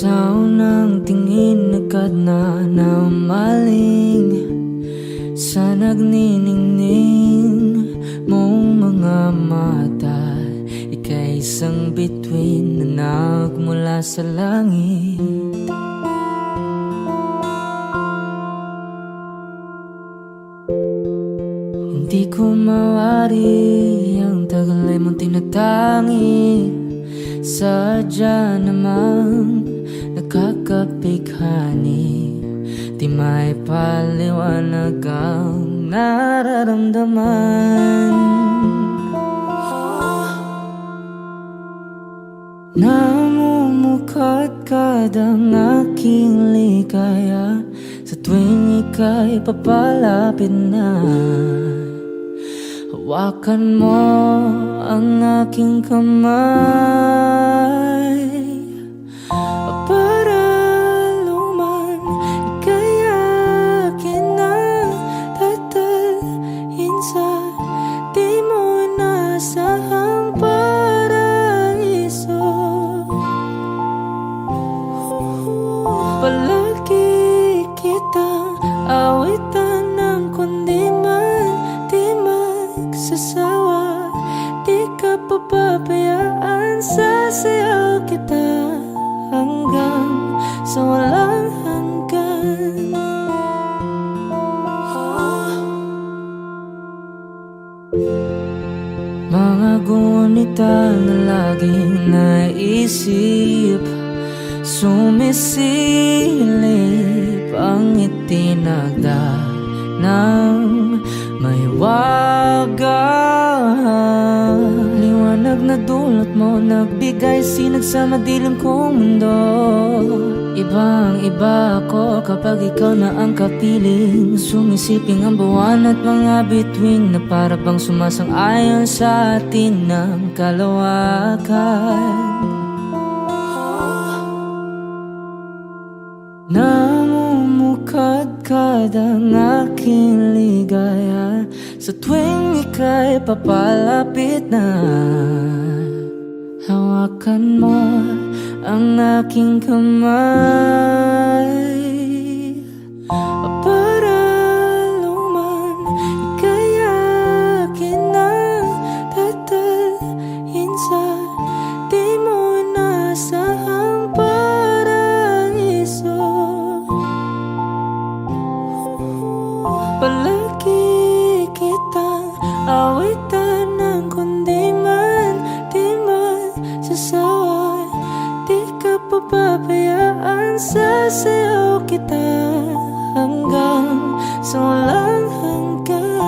Sa unang tingin agad na namaling sa nagniningning mong mga mata. Ika'y isang bituin na nagmula sa langit. Hindi ko mawari ang tagal ay mong tinatangi. Sadya namang nakakapighani, di may paliwanag ang nararamdaman. Namumukadkad ang aking ligaya sa tuwing ika'y papalapit na. Hawakan mo ang aking kamay para luman ika'y akin na tatalhin sa di mo nasahang paraiso. Palagi kitang awitan ng kundi man di magsasawa. Di ka papabayaan, sasayaw kita hanggang sa walang hanggan. Mga gunita na laging naisip, sumisilip ang itinagda ng may wagang liwanag na dulot mo, nagbigay sinag sa madilim kong mundo. Ibang iba ako kapag ikaw na ang kapiling, sumisiping ang buwan at mga bituin na para bang sumasang-ayon sa atin ng kalawakan. Namumukadkad ang aking ligaya sa tuwing ika'y papalapit na. Hawakan mo ang aking kamay para luman ika'y akin na tatalhin sa di mo nasahang paraiso. Palagi kitang awitan ng kundi man di magsasawa. Di ka papabayaan, sasayaw kita hanggang sa walang hanggan.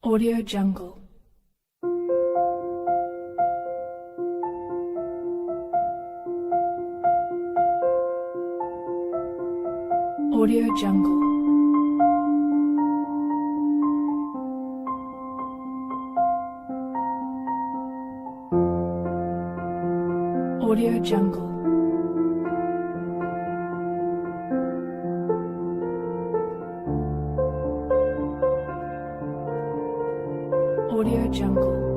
Audio Jungle. Audio Jungle. Audio Jungle. Audio Jungle.